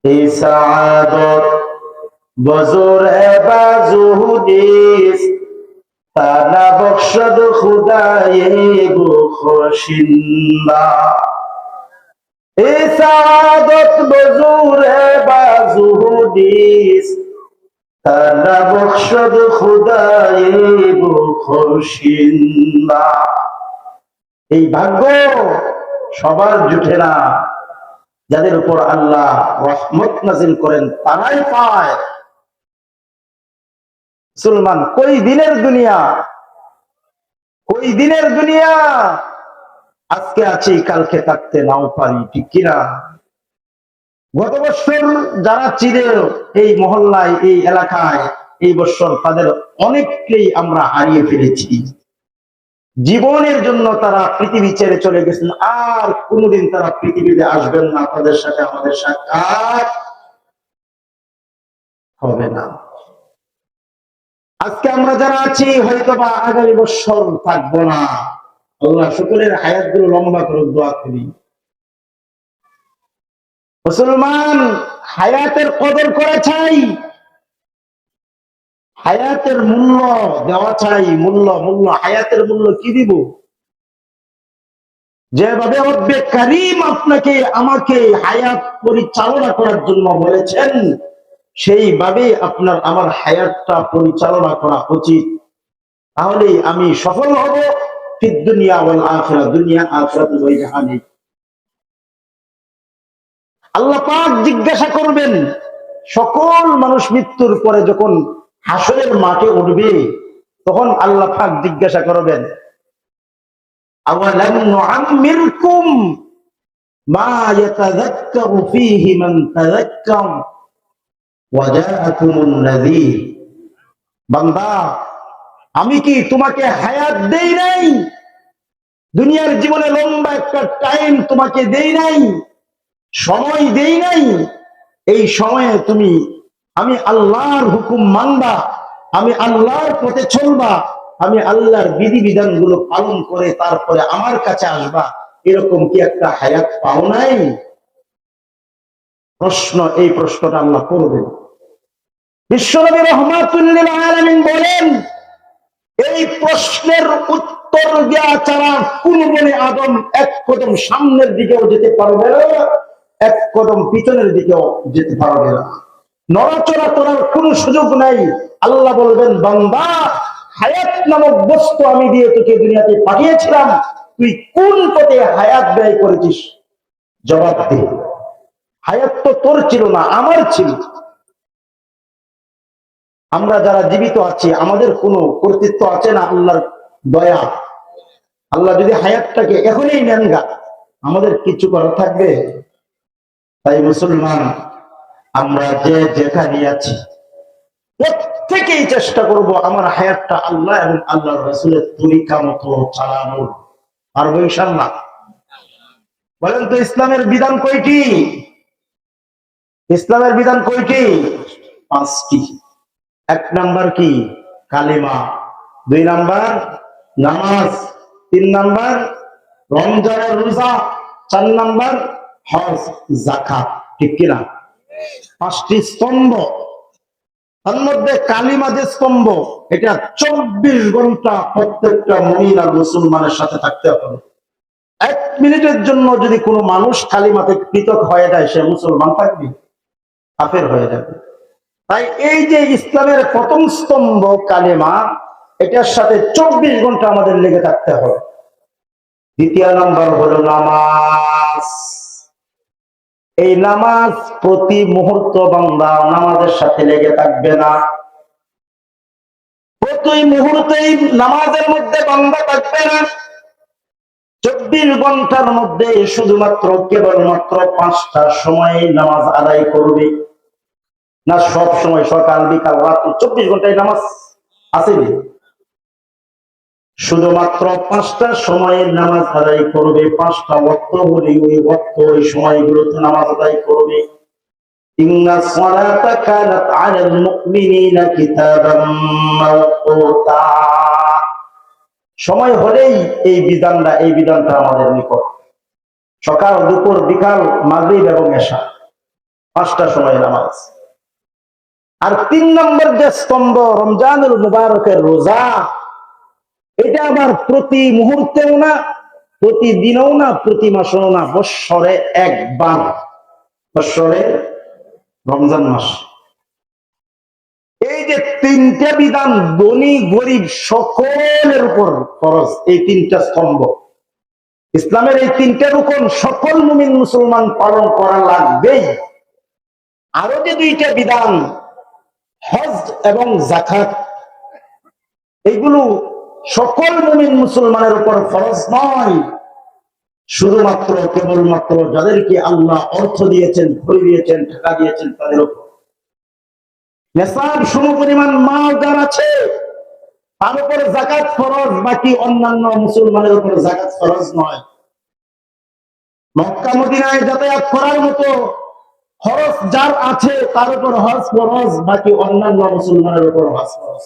এই সাআদত বজুর বাজুদিস তানা বখশদ খুদায়ে গো খোশিন্দা। এই সাআদত বজুর বাজুদিস তানা বখশদ খুদায়ে গো খোশিন্দা। এই ভাগ্য সবার জুটে না, যাদের উপর আল্লাহ রহমত নাজিল করেন তারাই পায়। মুসলমান, কই দিনের দুনিয়া, কই দিনের দুনিয়া। আজকে আছি কালকে থাকতে নাও পারি, ঠিক কিনা? গত বছর যারা চিরে এই মহল্লায়, এই এলাকায়, এই বছর তাদের অনেককেই আমরা হারিয়ে ফেলেছি। জীবনের জন্য তারা পৃথিবী ছেড়ে চলে গেছেন, আর কোনোদিন তারা পৃথিবীতে আসবেন না। তাদের সাথে আমাদের সাক্ষাৎ হবে না। আজকে আমরা যারা আছি হয়তো বা আগামী বছর থাকবো না। আল্লাহ সকলের হায়াত গুলো লম্বা করে দোয়া করি। মুসলমান, হায়াতের কদর করা চাই, হায়াতের মূল্য দেওয়া চাই। মূল্য হায়াতের মূল্য কি দিব? যেভাবে রব্বে কারীম আপনাকে আমাকে হায়াত পরিচালনা করার জন্য বলেছেন, সেইভাবে আপনার আমার হায়াতটা পরিচালনা করা উচিত। তাহলেই আমি সফল হব ফিদ দুনিয়া ওয়াল আখিরাহ, দুনিয়া আখিরাত উভয় জাহানে। আল্লাহ পাক জিজ্ঞাসা করবেন, সকল মানুষ মৃত্যুর পরে যখন হাসরের মাঠে উঠবে, তখন আল্লাহ পাক জিজ্ঞাসা করবেন, আওয়ালাম নুআম্মিরকুম মা ইয়াতাযাক্কারু ফীহি মান তাযাক্কার ওয়া জাআকুমুন নাযীর। বান্দা, আমি কি তোমাকে হায়াত দেই নাই? দুনিয়ার জীবনে লম্বা একটা টাইম তোমাকে দেই নাই, সময় দেই নাই? এই সময়ে তুমি আমি আল্লাহর হুকুম মানবা, আমি আল্লাহর পথে চলবা, আমি আল্লাহর বিধিবিধান গুলো পালন করে তারপরে আমার কাছে আসবা, এরকম কি একটা হায়াত পাও নাই? এই প্রশ্নটা আল্লাহ করবেন। বিশ্বনবী রাহমাতুল লিল আলামিন বলেন, এই প্রশ্নের উত্তর দেওয়া ছাড়া কোন বনে আদম এক কদম সামনের দিকেও যেতে পারবে না, এক কদম পিছনের দিকেও যেতে পারবে না। নড়াচড়া করার কোন সুযোগ নাই। আল্লাহ বলবেন, বান্দা, হায়াত নামক বস্তু আমি দিয়ে তোকে দুনিয়াতে পাঠিয়েছিলাম, তুই কোন পথে হায়াত ব্যয় করেছিস? জবাব দে। হায়াত তো তোর ছিল না, আমার ছিল। আমরা যারা জীবিত আছি, আমাদের কোনো কর্তৃত্ব আছে না? আল্লাহর দয়া। আল্লাহ যদি হায়াতটাকে এখনই নেন গা, আমাদের কিছু করার থাকবে? তাই মুসলমান, আমরা যে যেখানে আছি প্রত্যেকেই চেষ্টা করব আমার হায়াতটা আল্লাহ এবং আল্লাহর রাসূলের তরিকা মতো চালানোর। পারবো ইনশাআল্লাহ? বলেন তো, ইসলামের বিধান কয়টি? ইসলামের বিধান কয়টি? 5টি। 1 নাম্বার কি? কালিমা। 2 নাম্বার নামাজ। 3 নাম্বার রমজানের রোজা। 4 নাম্বার হজ যাকাত। ঠিক কিনা? 5টি স্তম্ভ। তার মধ্যে কালিমা যে স্তম্ভ, এটা 24 ঘন্টা প্রত্যেকটা মুমিন আর মুসলমানের সাথে থাকতে হবে। 1 মিনিটের জন্য যদি কোনো মানুষ কালিমা থেকে পৃথক হয়ে যায়, সে মুসলমান থাকবে? কাফের হয়ে যাবে। তাই এই যে ইসলামের প্রথম স্তম্ভ কালেমা, এটার সাথে 24 ঘন্টা আমাদের লেগে থাকতে হবে। 2 নাম্বার হলো নামাজ। এই নামাজ প্রতি মুহূর্ত বান্দা নামাজের সাথে লেগে থাকবে না। প্রতি মুহূর্তেই নামাজের মধ্যে বান্দা থাকবে না। 24 ঘন্টার মধ্যে শুধুমাত্র কেবলমাত্র 5টা সময়ে নামাজ আদায় করবে না? সব সময় সকাল বিকাল রাত 24 ঘন্টায় নামাজ আছে? শুধুমাত্র 5টা সময়ে নামাজ আদায় করবে। 5টা ওয়াক্ত হলে ওই ওয়াক্ত, ওই সময়গুলোতে নামাজ আদায় করবে। ইন্নাস সালাতা কানাত আলাল মুমিনিনা কিতাবাম মাওকুতা। সময় হলেই এই বিধানটা আমাদের নিকট। সকাল, দুপুর, বিকাল, মাগরিব এবং এশা 5টা সময় নামাজ। আর 3 নম্বর যে স্তম্ভ রমজানুল মুবারকের রোজা, এটা আবার প্রতি মুহূর্তেও না, প্রতিদিনও না, প্রতি মাসেও না, বৎসরে একবার, বৎসরে রমজান মাস। এই যে 3টা বিধান ধনী গরিব সকলের উপর ফরজ, এই 3টা স্তম্ভ ইসলামের, এই 3টা রুকন সকল মুমিন মুসলমান পালন করা লাগবেই। আরো যে 2টা বিধান হজ এবং যাকাত, এগুলো সকল মুমিন মুসলমানের উপর ফরজ নয়, শুধুমাত্র কেবলমাত্র যাদেরকে আল্লাহ অর্থ দিয়েছেন, ভরে দিয়েছেন, টাকা দিয়েছেন তাদের উপর। নেশাব সমপরিমাণ মাল যার আছে তার উপর যাকাত ফরজ, বাকি অন্যান্য মুসলমানের উপর যাকাত ফরজ নয়। মক্কা মদিনায় যাতায়াত করার মতো খরচ যার আছে তার উপর হজ ফরজ, বাকি অন্যান্য মুসলমানের উপর হজ ফরজ।